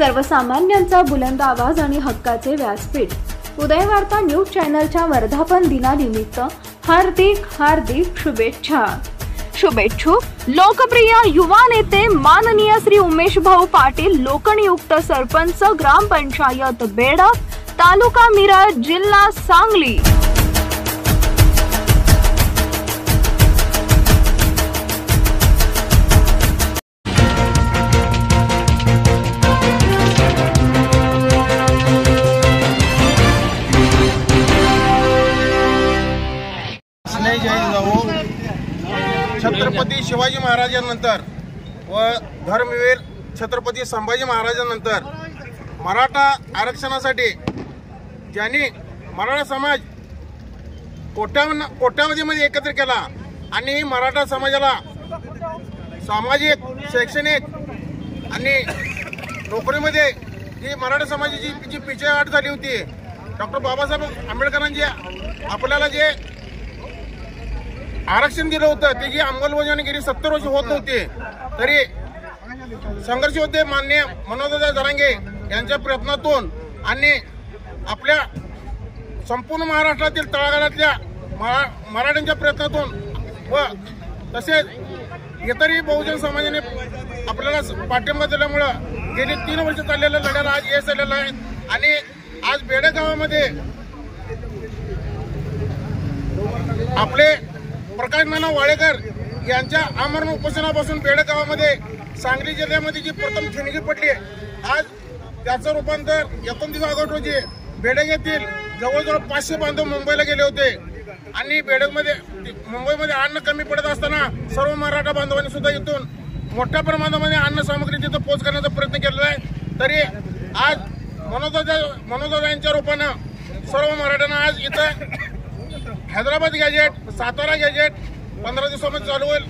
सर्वसामान्यांचा बुलंद आवाज आणि हक्काचे व्यासपीठ उदय वार्ता न्यूज चॅनलच्या वर्धापन दिनानिमित्त हार्दिक शुभेच्छा। शुभेच्छुक लोकप्रिय युवा नेते माननीय श्री उमेश भाऊ पाटील, लोकनियुक्त सरपंच, ग्रामपंचायत बेडक, तालुका मिरज, जिल्हा सांगली। छत्रपती शिवाजी महाराजांनंतर व धर्मवीर छत्रपती संभाजी महाराजांनंतर मराठा आरक्षणासाठी ज्यांनी मराठा समाज कोट्यावधीमध्ये एकत्र केला आणि मराठा समाजाला सामाजिक, शैक्षणिक आणि नोकरीमध्ये जी मराठा समाजाची जी पिछेहाट झाली होती, डॉक्टर बाबासाहेब आंबेडकरांनी आपल्याला जे आरक्षण दिलं होतं त्याची अंमलबजावणी गेली 70 वर्ष होत नव्हती, तरी संघर्ष होते माननीय मनोजदादा जरांगे यांच्या प्रयत्नातून आणि आपल्या संपूर्ण महाराष्ट्रातील तळागाळातल्या मराठ्यांच्या प्रयत्नातून व तसेच इतरही बहुजन समाजाने आपल्याला पाठिंबा दिल्यामुळं गेली 3 वर्ष चाललेल्या लढ्याला आज यश आलेलं आहे। आणि आज बेडक गावामध्ये आपले प्रकाश नाना वाळेकर यांच्या आमरण उपोषणापासून बेडक गावामध्ये सांगली जिल्ह्यामध्ये जी प्रथम ठिणगी पडली, आज त्याचं रूपांतर 29 ऑगस्ट रोजी बेडक येथील जवळजवळ 500 बांधव मुंबईला गेले होते आणि मुंबईमध्ये अन्न कमी पडत असताना सर्व मराठा बांधवांनी सुद्धा इथून मोठ्या प्रमाणामध्ये अन्न सामग्री तिथं पोच करण्याचा प्रयत्न केलेला आहे। तरी आज मनोजदादा यांच्या रूपानं सर्व मराठ्यांना आज इथं हैदराबाद गॅजेट, सातारा गॅजेट 15 दिवसामध्ये चालू होईल,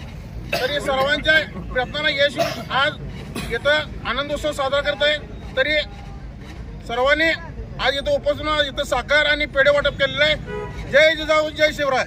तरी सर्वांच्या प्रयत्नांना यश येऊन आज इथं आनंदोत्सव साजरा करत आहे। तरी सर्वांनी आज इथं उपोषण, इथं साखर आणि पेढे वाटप केलेलं आहे। जय जिजाऊ, जय शिवराय।